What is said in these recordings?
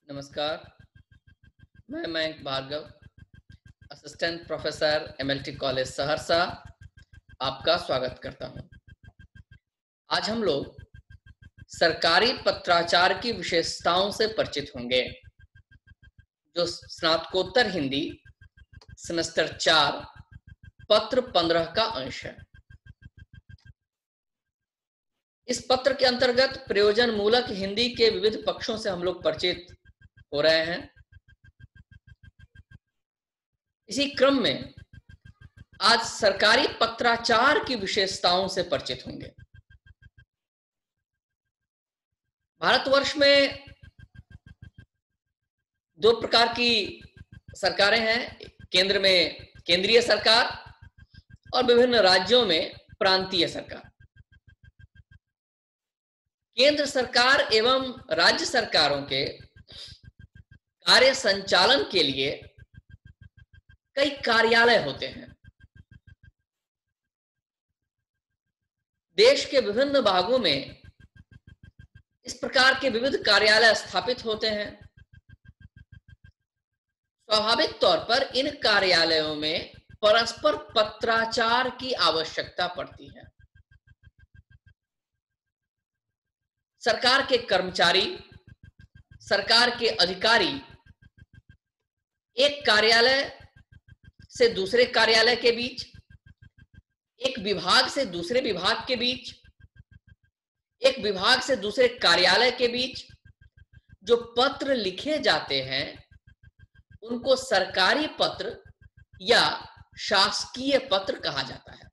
नमस्कार, मैं Mayank Bhargava, assistant professor MLT college Saharsa, आपका स्वागत करता हूं। आज हम लोग सरकारी पत्राचार की विशेषताओं से परिचित होंगे, जो स्नातकोत्तर हिंदी सेमेस्टर 4 पत्र 15 का अंश है। इस पत्र के अंतर्गत प्रयोजन मूलक हिंदी के विविध पक्षों से हम लोग परिचित हो रहे हैं। इसी क्रम में आज सरकारी पत्राचार की विशेषताओं से परिचित होंगे। भारतवर्ष में दो प्रकार की सरकारें हैं, केंद्र में केंद्रीय सरकार और विभिन्न राज्यों में प्रांतीय सरकार। केंद्र सरकार एवं राज्य सरकारों के कार्य संचालन के लिए कई कार्यालय होते हैं। देश के विभिन्न भागों में इस प्रकार के विविध कार्यालय स्थापित होते हैं। स्वाभाविक तौर पर इन कार्यालयों में परस्पर पत्राचार की आवश्यकता पड़ती है। सरकार के कर्मचारी, सरकार के अधिकारी एक कार्यालय से दूसरे कार्यालय के बीच, एक विभाग से दूसरे विभाग के बीच, एक विभाग से दूसरे कार्यालय के बीच जो पत्र लिखे जाते हैं उनको सरकारी पत्र या शासकीय पत्र कहा जाता है।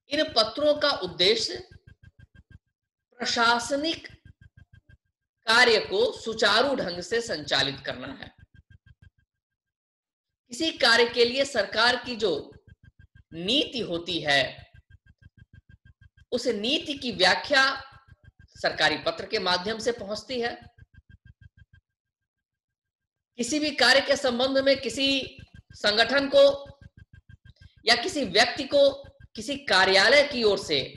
इन पत्रों का उद्देश्य प्रशासनिक कार्य को सुचारू ढंग से संचालित करना है। किसी कार्य के लिए सरकार की जो नीति होती है, उस नीति की व्याख्या सरकारी पत्र के माध्यम से पहुंचती है। किसी भी कार्य के संबंध में किसी संगठन को या किसी व्यक्ति को किसी कार्यालय की ओर से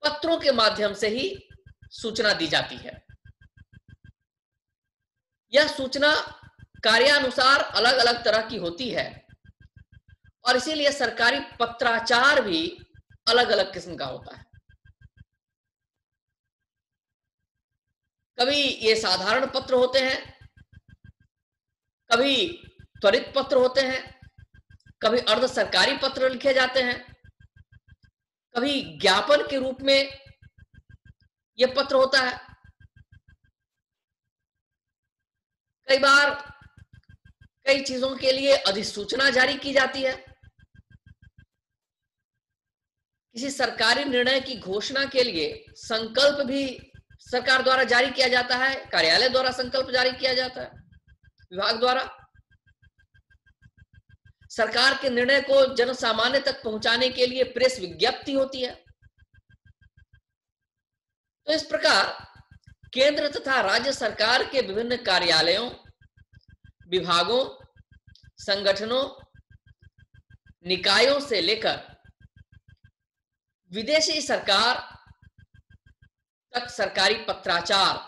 पत्रों के माध्यम से ही सूचना दी जाती है। यह सूचना कार्यानुसार अलग अलग तरह की होती है और इसीलिए सरकारी पत्राचार भी अलग अलग किस्म का होता है। कभी ये साधारण पत्र होते हैं, कभी त्वरित पत्र होते हैं, कभी अर्ध सरकारी पत्र लिखे जाते हैं, कभी ज्ञापन के रूप में यह पत्र होता है। कई बार कई चीजों के लिए अधिसूचना जारी की जाती है। किसी सरकारी निर्णय की घोषणा के लिए संकल्प भी सरकार द्वारा जारी किया जाता है, कार्यालय द्वारा संकल्प जारी किया जाता है, विभाग द्वारा। सरकार के निर्णय को जन सामान्य तक पहुंचाने के लिए प्रेस विज्ञप्ति होती है। तो इस प्रकार केंद्र तथा राज्य सरकार के विभिन्न कार्यालयों, विभागों, संगठनों, निकायों से लेकर विदेशी सरकार तक सरकारी पत्राचार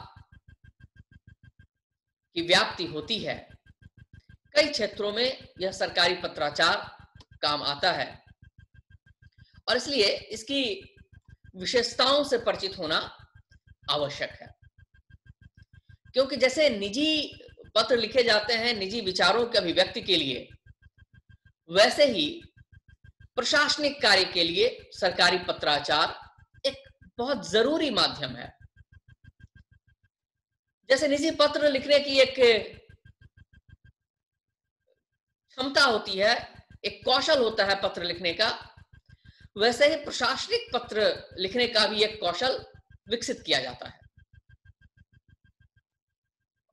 की व्याप्ति होती है। कई क्षेत्रों में यह सरकारी पत्राचार काम आता है और इसलिए इसकी विशेषताओं से परिचित होना आवश्यक है। क्योंकि जैसे निजी पत्र लिखे जाते हैं निजी विचारों के अभिव्यक्ति के लिए, वैसे ही प्रशासनिक कार्य के लिए सरकारी पत्राचार एक बहुत जरूरी माध्यम है। जैसे निजी पत्र लिखने की एक क्षमता होती है, एक कौशल होता है पत्र लिखने का, वैसे ही प्रशासनिक पत्र लिखने का भी एक कौशल विकसित किया जाता है।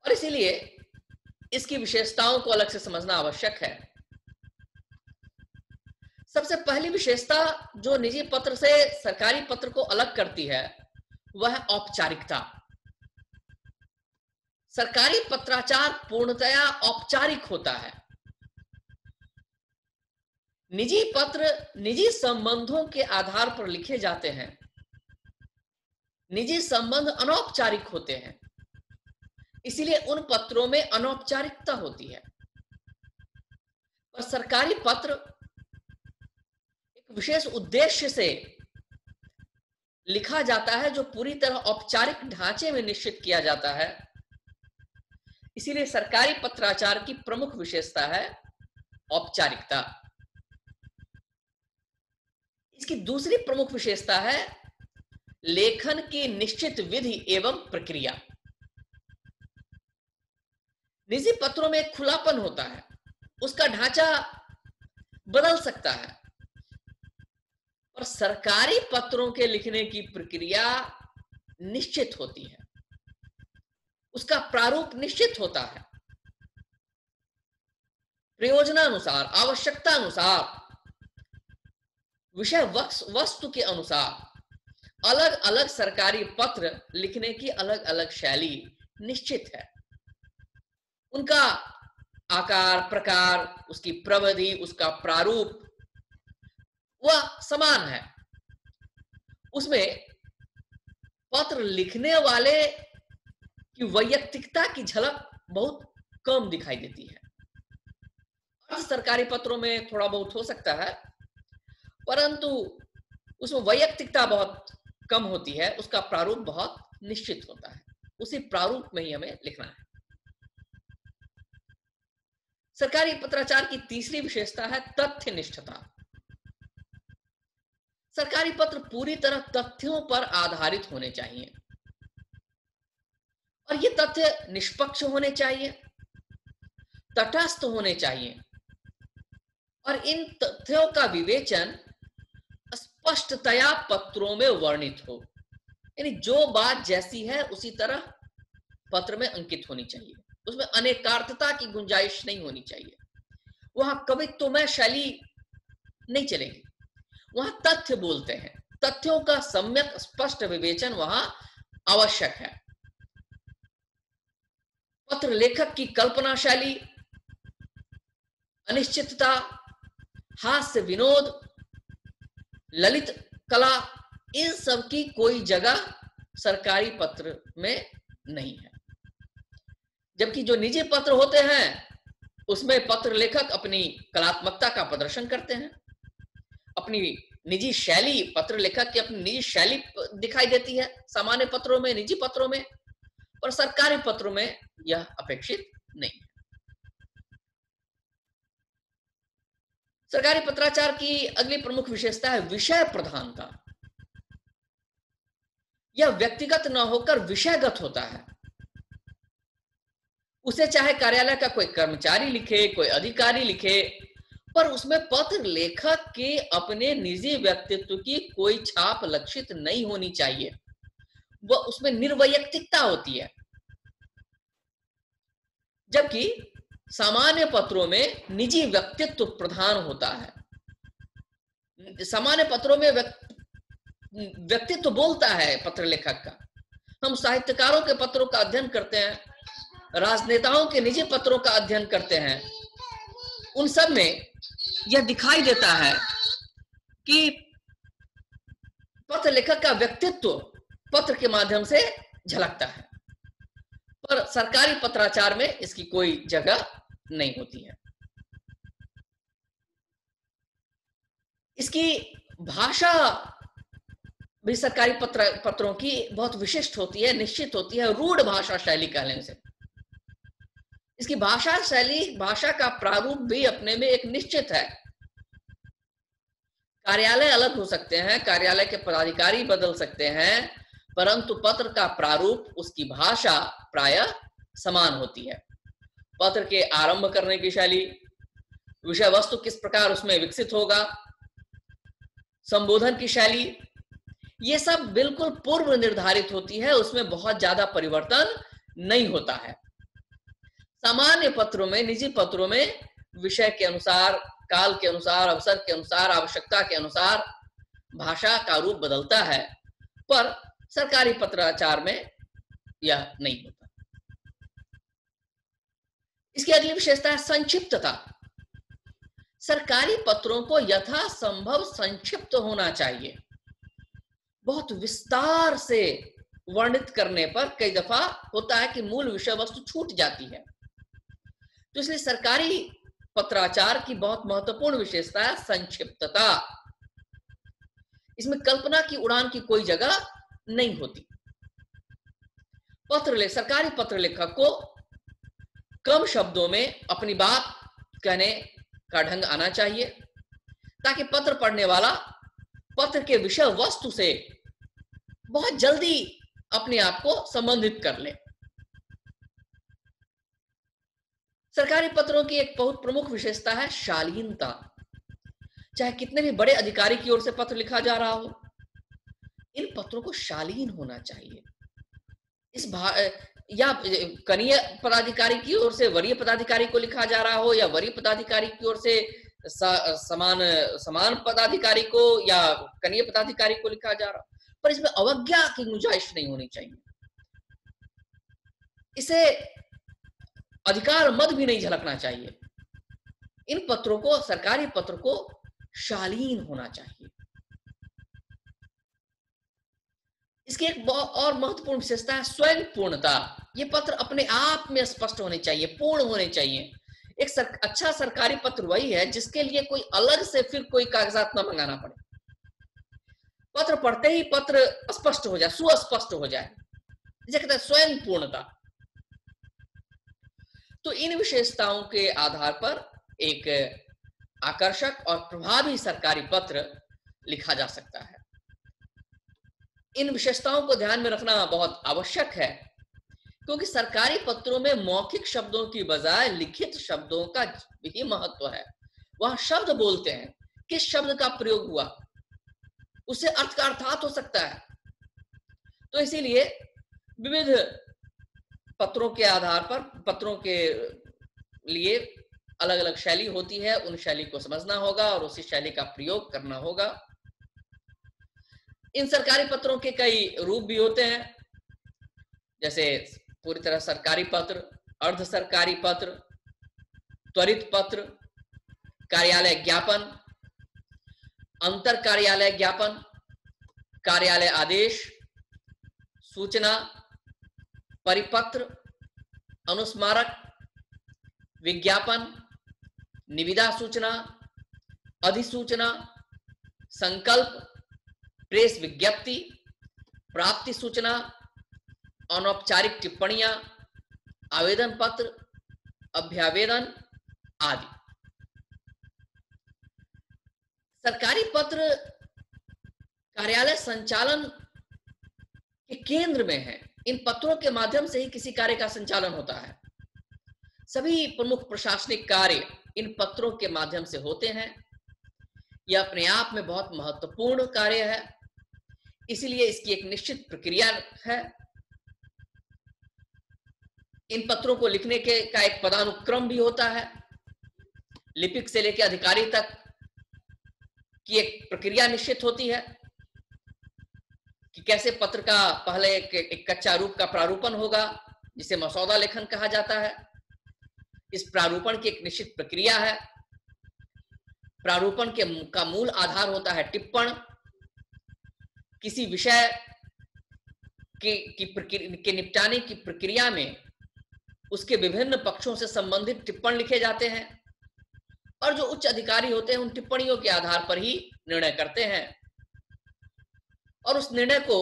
और इसीलिए इसकी विशेषताओं को अलग से समझना आवश्यक है। सबसे पहली विशेषता जो निजी पत्र से सरकारी पत्र को अलग करती है वह है औपचारिकता। सरकारी पत्राचार पूर्णतया औपचारिक होता है। निजी पत्र निजी संबंधों के आधार पर लिखे जाते हैं। निजी संबंध अनौपचारिक होते हैं, इसीलिए उन पत्रों में अनौपचारिकता होती है। और सरकारी पत्र एक विशेष उद्देश्य से लिखा जाता है जो पूरी तरह औपचारिक ढांचे में निश्चित किया जाता है। इसीलिए सरकारी पत्राचार की प्रमुख विशेषता है औपचारिकता। इसकी दूसरी प्रमुख विशेषता है लेखन की निश्चित विधि एवं प्रक्रिया। निजी पत्रों में एक खुलापन होता है, उसका ढांचा बदल सकता है, और सरकारी पत्रों के लिखने की प्रक्रिया निश्चित होती है, उसका प्रारूप निश्चित होता है। प्रयोजनानुसार, आवश्यकता अनुसार, विषय वस्तु के अनुसार अलग अलग सरकारी पत्र लिखने की अलग अलग शैली निश्चित है। उनका आकार, प्रकार, उसकी प्रविधि, उसका प्रारूप वह समान है। उसमें पत्र लिखने वाले की वैयक्तिकता की झलक बहुत कम दिखाई देती है। अर्ध सरकारी पत्रों में थोड़ा बहुत हो सकता है, परंतु उसमें वैयक्तिकता बहुत कम होती है, उसका प्रारूप बहुत निश्चित होता है, उसी प्रारूप में ही हमें लिखना है। सरकारी पत्राचार की तीसरी विशेषता है तथ्यनिष्ठता। सरकारी पत्र पूरी तरह तथ्यों पर आधारित होने चाहिए, और ये तथ्य निष्पक्ष होने चाहिए, तटस्थ होने चाहिए, और इन तथ्यों का विवेचन स्पष्टतया पत्रों में वर्णित हो। यानी जो बात जैसी है उसी तरह पत्र में अंकित होनी चाहिए, उसमें अनेकार्थता की गुंजाइश नहीं होनी चाहिए। वहां कवित्वमय शैली नहीं चलेगी, वहां तथ्य बोलते हैं, तथ्यों का सम्यक स्पष्ट विवेचन वहां आवश्यक है। पत्र लेखक की कल्पना शैली, अनिश्चितता, हास्य विनोद, ललित कला, इन सब की कोई जगह सरकारी पत्र में नहीं है। जबकि जो निजी पत्र होते हैं उसमें पत्र लेखक अपनी कलात्मकता का प्रदर्शन करते हैं, अपनी निजी शैली, पत्र लेखक की अपनी निजी शैली दिखाई देती है सामान्य पत्रों में, निजी पत्रों में, और सरकारी पत्रों में यह अपेक्षित नहीं है। सरकारी पत्राचार की अगली प्रमुख विशेषता है विषय प्रधानता। यह व्यक्तिगत न होकर विषयगत होता है। उसे चाहे कार्यालय का कोई कर्मचारी लिखे, कोई अधिकारी लिखे, पर उसमें पत्र लेखक के अपने निजी व्यक्तित्व की कोई छाप लक्षित नहीं होनी चाहिए, वह उसमें निर्वैयक्तिकता होती है। जबकि सामान्य पत्रों में निजी व्यक्तित्व प्रधान होता है। सामान्य पत्रों में व्यक्तित्व बोलता है पत्र लेखक का। हम साहित्यकारों के पत्रों का अध्ययन करते हैं, राजनेताओं के निजी पत्रों का अध्ययन करते हैं, उन सब में यह दिखाई देता है कि पत्र लेखक का व्यक्तित्व पत्र के माध्यम से झलकता है, पर सरकारी पत्राचार में इसकी कोई जगह नहीं होती है। इसकी भाषा भी सरकारी पत्रों की बहुत विशिष्ट होती है, निश्चित होती है, रूढ़ भाषा शैली कहने से। इसकी भाषा शैली, भाषा का प्रारूप भी अपने में एक निश्चित है। कार्यालय अलग हो सकते हैं, कार्यालय के पदाधिकारी बदल सकते हैं, परंतु पत्र का प्रारूप, उसकी भाषा प्रायः समान होती है। पत्र के आरंभ करने की शैली, विषय वस्तु किस प्रकार उसमें विकसित होगा, संबोधन की शैली, ये सब बिल्कुल पूर्व निर्धारित होती है, उसमें बहुत ज्यादा परिवर्तन नहीं होता है। सामान्य पत्रों में, निजी पत्रों में विषय के अनुसार, काल के अनुसार, अवसर के अनुसार, आवश्यकता के अनुसार भाषा का रूप बदलता है, पर सरकारी पत्राचार में यह नहीं होता। इसकी अगली विशेषता है संक्षिप्तता। सरकारी पत्रों को यथासंभव संक्षिप्त होना चाहिए, बहुत विस्तार से वर्णित करने पर कई दफा होता है कि मूल विषय वस्तु छूट जाती है। तो इसलिए सरकारी पत्राचार की बहुत महत्वपूर्ण विशेषता है संक्षिप्तता। इसमें कल्पना की उड़ान की कोई जगह नहीं होती। सरकारी पत्र लेखक को कम शब्दों में अपनी बात कहने का ढंग आना चाहिए, ताकि पत्र पढ़ने वाला पत्र के विषय वस्तु से बहुत जल्दी अपने आप को संबंधित कर ले। सरकारी पत्रों की एक बहुत प्रमुख विशेषता है शालीनता। चाहे कितने भी बड़े अधिकारी की ओर से पत्र लिखा जा रहा हो, इन पत्रों को शालीन होना चाहिए। या कनीय पदाधिकारी की ओर से वरीय पदाधिकारी को लिखा जा रहा हो, या वरीय पदाधिकारी की ओर से समान पदाधिकारी को या कनीय पदाधिकारी को लिखा जा रहा हो, पर इसमें अवज्ञा की गुंजाइश नहीं होनी चाहिए। इसे अधिकार मद भी नहीं झलकना चाहिए। इन पत्रों को, सरकारी पत्र को शालीन होना चाहिए। इसकी एक और महत्वपूर्ण विशेषता है स्वयं पूर्णता। ये पत्र अपने आप में स्पष्ट होने चाहिए, पूर्ण होने चाहिए। एक अच्छा सरकारी पत्र वही है जिसके लिए कोई अलग से फिर कोई कागजात न मंगाना पड़े। पत्र पढ़ते ही पत्र स्पष्ट हो जाए, सुस्पष्ट हो जाए, जिसे कहते हैं स्वयं पूर्णता। तो इन विशेषताओं के आधार पर एक आकर्षक और प्रभावी सरकारी पत्र लिखा जा सकता है। इन विशेषताओं को ध्यान में रखना बहुत आवश्यक है, क्योंकि सरकारी पत्रों में मौखिक शब्दों की बजाय लिखित शब्दों का भी महत्व है। वह शब्द बोलते हैं, किस शब्द का प्रयोग हुआ, उससे अर्थ का अर्थात हो सकता है। तो इसीलिए विविध पत्रों के आधार पर पत्रों के लिए अलग अलग शैली होती है, उन शैली को समझना होगा और उसी शैली का प्रयोग करना होगा। इन सरकारी पत्रों के कई रूप भी होते हैं, जैसे पूरी तरह सरकारी पत्र, अर्ध सरकारी पत्र, त्वरित पत्र, कार्यालय ज्ञापन, अंतर कार्यालय ज्ञापन, कार्यालय आदेश, सूचना, परिपत्र, अनुस्मारक, विज्ञापन, निविदा सूचना, अधिसूचना, संकल्प, प्रेस विज्ञप्ति, प्राप्ति सूचना, अनौपचारिक टिप्पणियां, आवेदन पत्र, अभ्यावेदन आदि। सरकारी पत्र कार्यालय संचालन के केंद्र में है। इन पत्रों के माध्यम से ही किसी कार्य का संचालन होता है। सभी प्रमुख प्रशासनिक कार्य इन पत्रों के माध्यम से होते हैं। यह अपने आप में बहुत महत्वपूर्ण कार्य है, इसलिए इसकी एक निश्चित प्रक्रिया है। इन पत्रों को लिखने का एक पदानुक्रम भी होता है। लिपिक से लेकर अधिकारी तक की एक प्रक्रिया निश्चित होती है कि कैसे पत्र का पहले एक कच्चा रूप का प्रारूपण होगा, जिसे मसौदा लेखन कहा जाता है। इस प्रारूपण की एक निश्चित प्रक्रिया है। प्रारूपण का मूल आधार होता है टिप्पण। किसी विषय के निपटाने की प्रक्रिया में उसके विभिन्न पक्षों से संबंधित टिप्पण लिखे जाते हैं, और जो उच्च अधिकारी होते हैं उन टिप्पणियों के आधार पर ही निर्णय करते हैं, और उस निर्णय को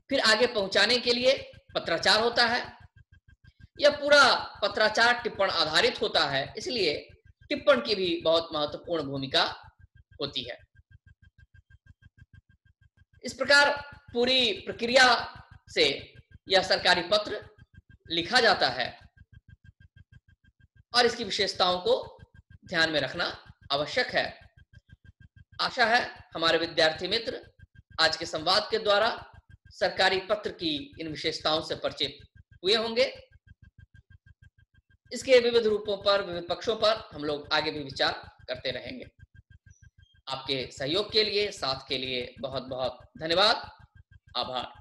फिर आगे पहुंचाने के लिए पत्राचार होता है। यह पूरा पत्राचार टिप्पण आधारित होता है, इसलिए टिप्पण की भी बहुत महत्वपूर्ण भूमिका होती है। इस प्रकार पूरी प्रक्रिया से यह सरकारी पत्र लिखा जाता है, और इसकी विशेषताओं को ध्यान में रखना आवश्यक है। आशा है हमारे विद्यार्थी मित्र आज के संवाद के द्वारा सरकारी पत्र की इन विशेषताओं से परिचित हुए होंगे। इसके विविध रूपों पर, विविध पक्षों पर हम लोग आगे भी विचार करते रहेंगे। आपके सहयोग के लिए, साथ के लिए बहुत बहुत धन्यवाद, आभार।